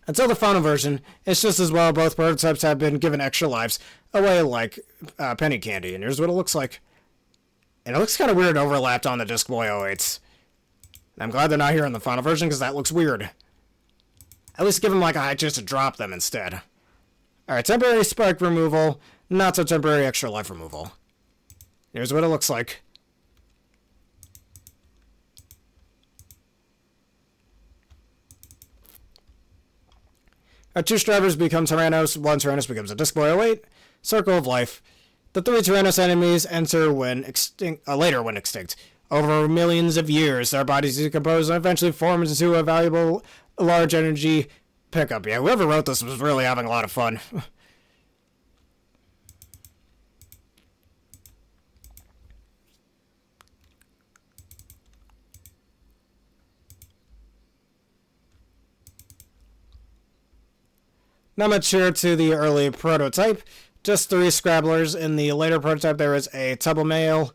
Until the final version, it's just as well both prototypes have been given extra lives away like penny candy. And here's what it looks like. And it looks kind of weird overlapped on the Disc Boy 08s. And I'm glad they're not here in the final version because that looks weird. At least give them like a high chance to drop them instead. Alright, temporary spike removal, not so temporary extra life removal. Here's what it looks like. Our two Strivers become Tyrannos, one Tyrannos becomes a Disc Boy 08, Circle of Life. The three Tyrannos enemies enter later when extinct. Over millions of years, their bodies decompose and eventually form into a valuable large energy pickup. Yeah, whoever wrote this was really having a lot of fun. Not much here to the early prototype. Just three Scrabblers. In the later prototype, there is a Tubble Male,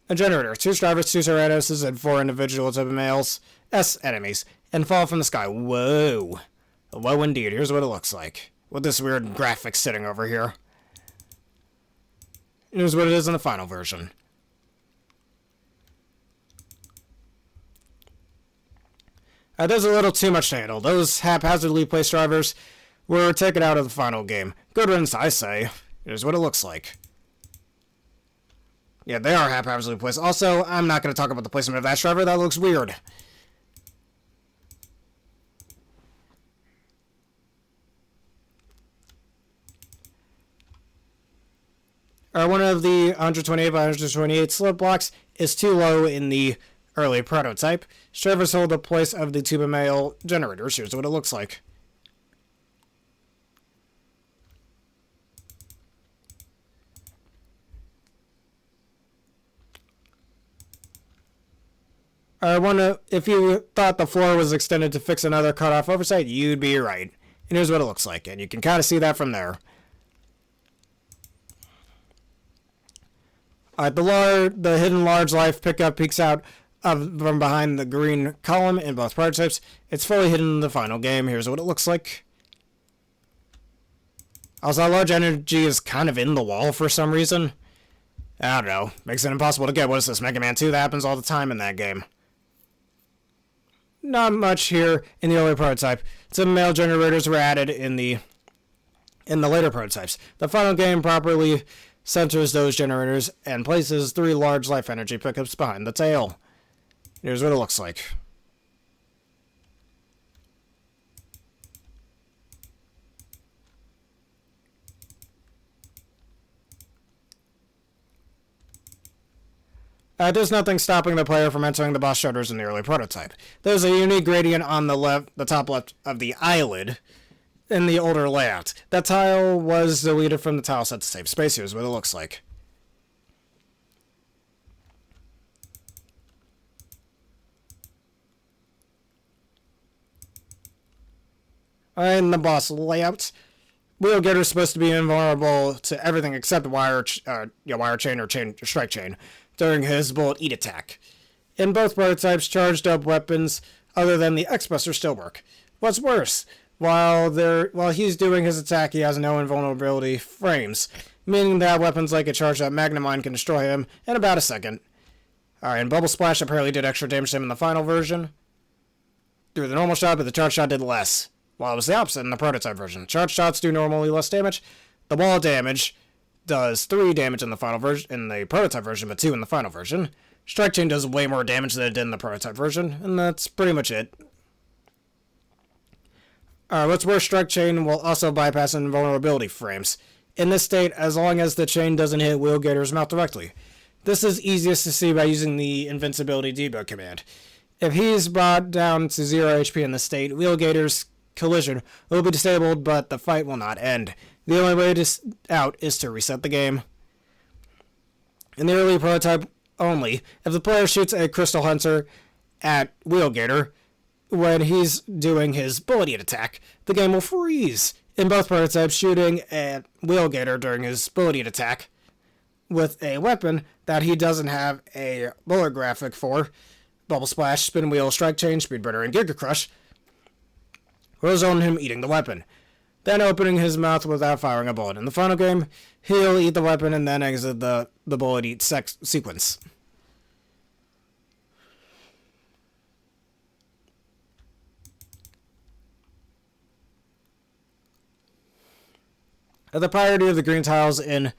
a Generator, two Strivers, two Tyrannos, and four individual Tubble Males, S enemies, and fall from the sky. Whoa. Whoa, indeed. Here's what it looks like. With this weird graphic sitting over here. Here's what it is in the final version. There's a little too much to handle. Those haphazardly placed Strivers were taken out of the final game. Good riddance, I say. Here's what it looks like. Yeah, they are haphazardly placed. Also, I'm not going to talk about the placement of that Striver. That looks weird. One of the 128 by 128 slip blocks is too low in the early prototype. Strivers hold the place of the Tuba Male Generators. Here's what it looks like. If you thought the floor was extended to fix another cutoff oversight, you'd be right. And here's what it looks like, and you can kind of see that from there. The hidden large life pickup peeks out from behind the green column in both prototypes. It's fully hidden in the final game. Here's what it looks like. Also, large energy is kind of in the wall for some reason. I don't know. Makes it impossible to get. What is this, Mega Man 2? That happens all the time in that game. Not much here in the early prototype. Some male generators were added in the later prototypes. The final game properly centers those generators and places three large life energy pickups behind the tail. Here's what it looks like. There's nothing stopping the player from entering the boss shutters in the early prototype. There's a unique gradient on the top left of the eyelid in the older layout. That tile was deleted from the tile set to save space. Here's what it looks like. In the boss layout, Wheelgator's supposed to be invulnerable to everything except wire chain or strike chain during his bullet eat attack. In both prototypes, charged up weapons other than the X-Buster still work. What's worse, while he's doing his attack, he has no invulnerability frames, meaning that weapons like a charged up Magnum Mine can destroy him in about a second. Alright, and Bubble Splash apparently did extra damage to him in the final version through the normal shot, but the charge shot did less. While it was the opposite in the prototype version. Charge shots do normally less damage. The wall damage does 3 damage in the final version, in the prototype version, but 2 in the final version. Strike Chain does way more damage than it did in the prototype version, and that's pretty much it. Alright, what's worse, Strike Chain will also bypass invulnerability frames. In this state, as long as the chain doesn't hit Wheelgator's mouth directly. This is easiest to see by using the Invincibility Debug command. If he's brought down to 0 HP in this state, Wheelgator's collision will be disabled, but the fight will not end. The only way out is to reset the game. In the early prototype only, if the player shoots a Crystal Hunter at Wheelgator when he's doing his bullet eat attack, the game will freeze. In both prototypes, shooting at Wheelgator during his bullet eat attack with a weapon that he doesn't have a bullet graphic for, Bubble Splash, Spin Wheel, Strike Chain, Speedburner, and Giga Crush, will zone him eating the weapon, then opening his mouth without firing a bullet. In the final game, he'll eat the weapon and then exit the bullet eat sequence. The priority of the green tiles in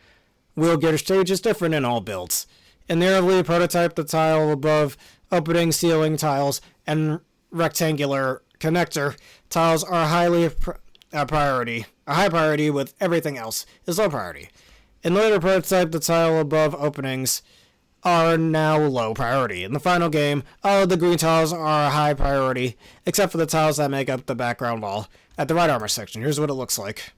Wheelgator stage is different in all builds. In the early prototype, the tile above opening, ceiling tiles, and rectangular connector tiles are a high priority, with everything else is low priority. In the later prototype, the tile above openings are now low priority. In the final game, all of the green tiles are a high priority, except for the tiles that make up the background wall at the right armor section. Here's what it looks like.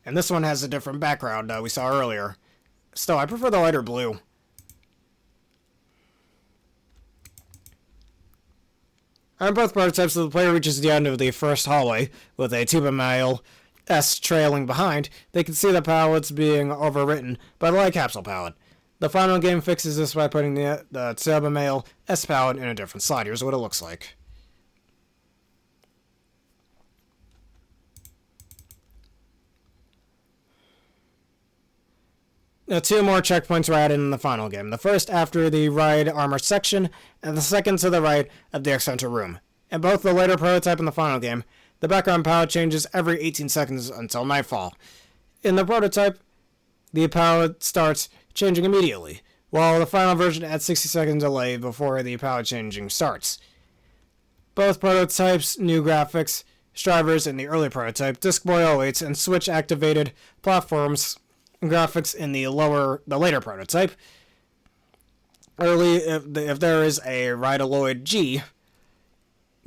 And this one has a different background we saw earlier. Still, I prefer the lighter blue. On both prototypes, the player reaches the end of the first hallway with a Tuba Mail S trailing behind. They can see the palettes being overwritten by the light capsule palette. The final game fixes this by putting the Tuba Mail S palette in a different slot. Here's what it looks like. Now, 2 more checkpoints were added in the final game. The first after the right armor section, and the second to the right of the center room. In both the later prototype and the final game, the background palette changes every 18 seconds until nightfall. In the prototype, the palette starts changing immediately, while the final version adds 60 second delay before the palette changing starts. Both prototypes' new graphics, drivers in the early prototype, Discboy 08s, and Switch activated platforms graphics in the later prototype. Early, if there is a Rhytaloid G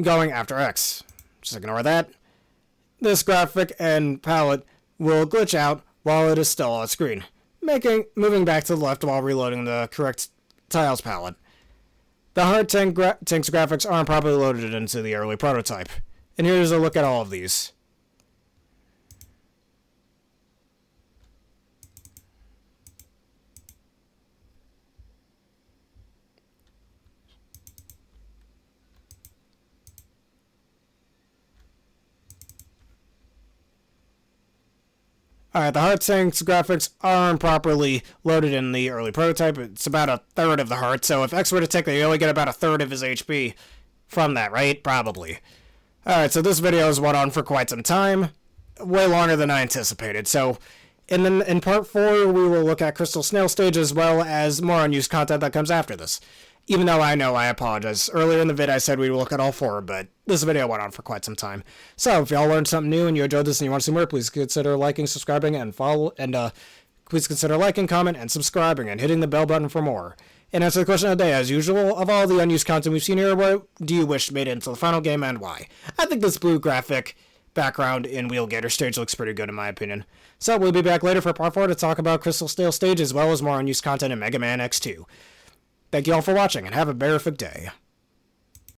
going after X. Just ignore that. This graphic and palette will glitch out while it is still on screen, moving back to the left while reloading the correct tiles palette. The Heart Tank's graphics aren't properly loaded into the early prototype. And here's a look at all of these. Alright, the Heart Tank's graphics aren't properly loaded in the early prototype. It's about a third of the heart, so if X were to take that, you only get about a third of his HP from that, right? Probably. Alright, so this video has went on for quite some time. Way longer than I anticipated. So, in part 4, we will look at Crystal Snail Stage as well as more unused content that comes after this. Even though I know, I apologize. Earlier in the vid I said we would look at all 4, but this video went on for quite some time. So, if y'all learned something new and you enjoyed this and you want to see more, please consider liking, subscribing, and please consider liking, comment, and subscribing, and hitting the bell button for more. And answer the question of the day, as usual, of all the unused content we've seen here, what do you wish made it into the final game and why? I think this blue graphic background in Wheelgator Stage looks pretty good in my opinion. So, we'll be back later for part 4 to talk about Crystal Snail Stage as well as more unused content in Mega Man X2. Thank you all for watching, and have a terrific day.